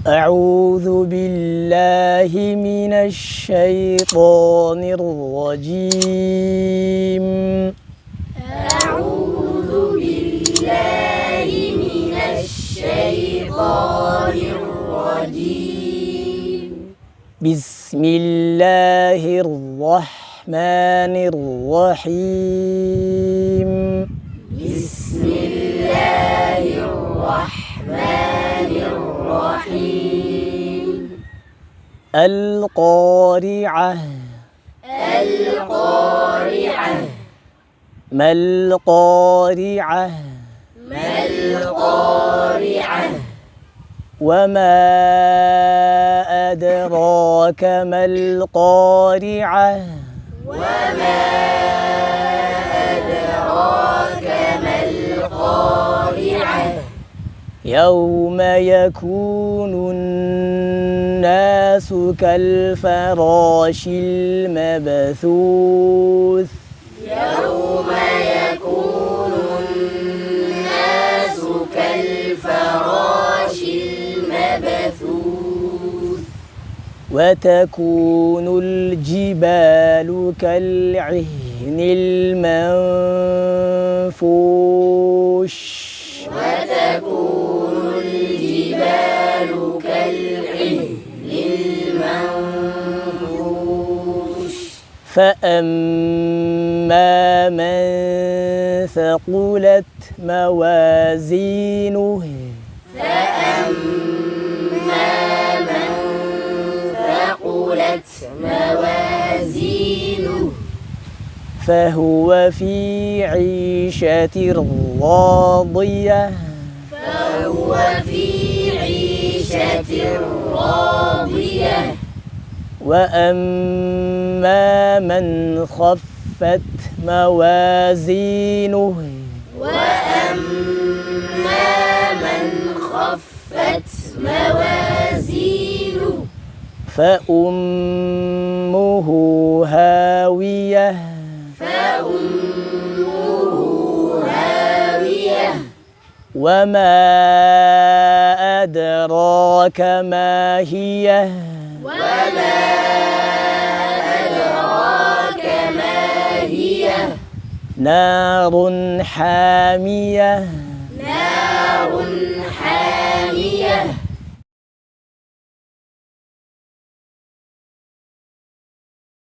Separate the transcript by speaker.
Speaker 1: أعوذ بالله من الشيطان الرجيم.
Speaker 2: أعوذ بالله من الشيطان الرجيم.
Speaker 1: بسم الله الرحمن الرحيم.
Speaker 2: بسم الله الرحمن الرحيم.
Speaker 1: القارعة.
Speaker 2: القارعة.
Speaker 1: ما القارعة؟
Speaker 2: ما القارعة؟
Speaker 1: وما أدراك ما القارعة؟
Speaker 2: وما أدراك ما القارعة؟
Speaker 1: يوم يكون الناس كالفراش المبثوث.
Speaker 2: يوم يكون الناس كالفراش المبثوث.
Speaker 1: وتكون الجبال كالعهن المنفوش.
Speaker 2: وتكون الجبال كالعهن المنفوش.
Speaker 1: فأما من ثقلت موازينه.
Speaker 2: فأما من ثقلت موازينه.
Speaker 1: فهو في عيشة راضية.
Speaker 2: فهو في عيشة راضية.
Speaker 1: وأما من خفت موازينه.
Speaker 2: وأما من خفت موازينه.
Speaker 1: فأمه هاوية.
Speaker 2: فأمه هاوية.
Speaker 1: وما أدراك ما هي.
Speaker 2: وما أدراك ما هي.
Speaker 1: نار حامية.
Speaker 2: نار حامية.